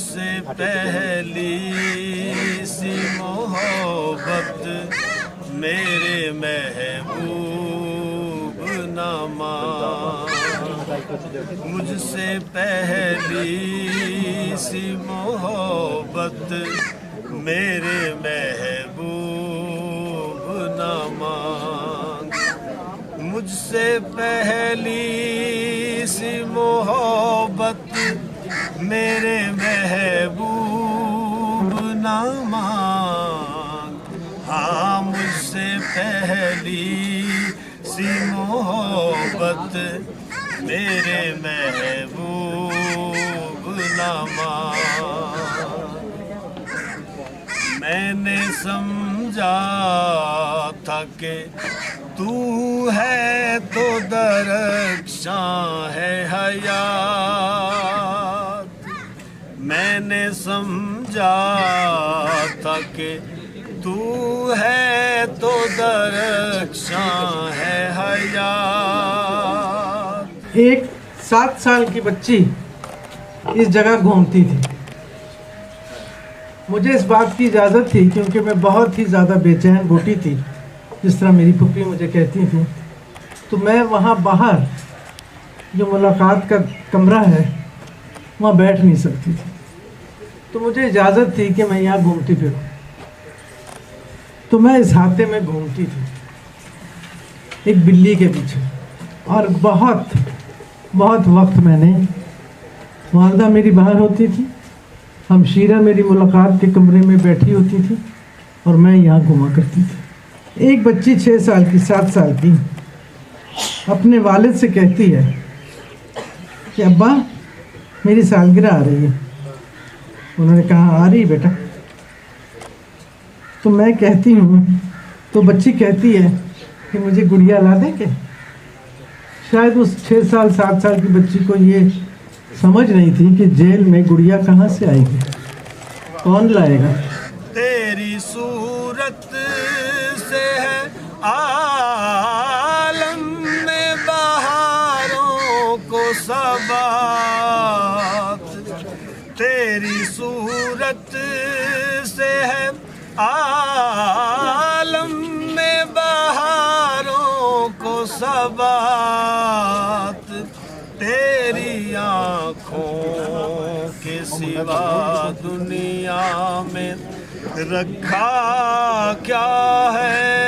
मुझसे पहली सी मोहब्बत मेरे महबूब ना मान, मुझसे पहली सी मोहब्बत मेरे महबूब ना मान, मुझसे पहली सी मोहब्बत मेरे महबूब ना मान। हाँ, मुझसे पहली सी मोहब्बत मेरे महबूब ना मान। मैंने समझा था कि तू है तो दरख्शां है हयात, मैंने समझा था कि तू है तो दरख्शां है हयात। एक 7 साल की बच्ची इस जगह घूमती थी। मुझे इस बात की इजाज़त थी क्योंकि मैं बहुत ही ज़्यादा बेचैन बूटी थी, जिस तरह मेरी फूफी मुझे कहती थी। तो मैं वहाँ बाहर जो मुलाकात का कमरा है वहाँ बैठ नहीं सकती थी, तो मुझे इजाज़त थी कि मैं यहाँ घूमती फिरूँ। तो मैं इस हाथे में घूमती थी एक बिल्ली के पीछे, और बहुत वक्त मैंने, वालदा मेरी बाहर होती थी, हमशीरा मेरी मुलाकात के कमरे में बैठी होती थी और मैं यहाँ घुमा करती थी। एक बच्ची 6 साल की, 7 साल की अपने वालिद से कहती है कि अब्बा मेरी सालगिरह आ रही है। उन्होंने कहा आ रही बेटा? तो मैं कहती हूँ, तो बच्ची कहती है कि मुझे गुड़िया ला देंगे। शायद उस 6 साल 7 साल की बच्ची को ये समझ नहीं थी कि जेल में गुड़िया कहाँ से आएगी, कौन लाएगा। तेरी सूरत से है आलम में बहारों को सबात, तेरी सूरत से है आलम में बहारों को सबात, तेरी आँखों के सिवा दुनिया में रखा क्या है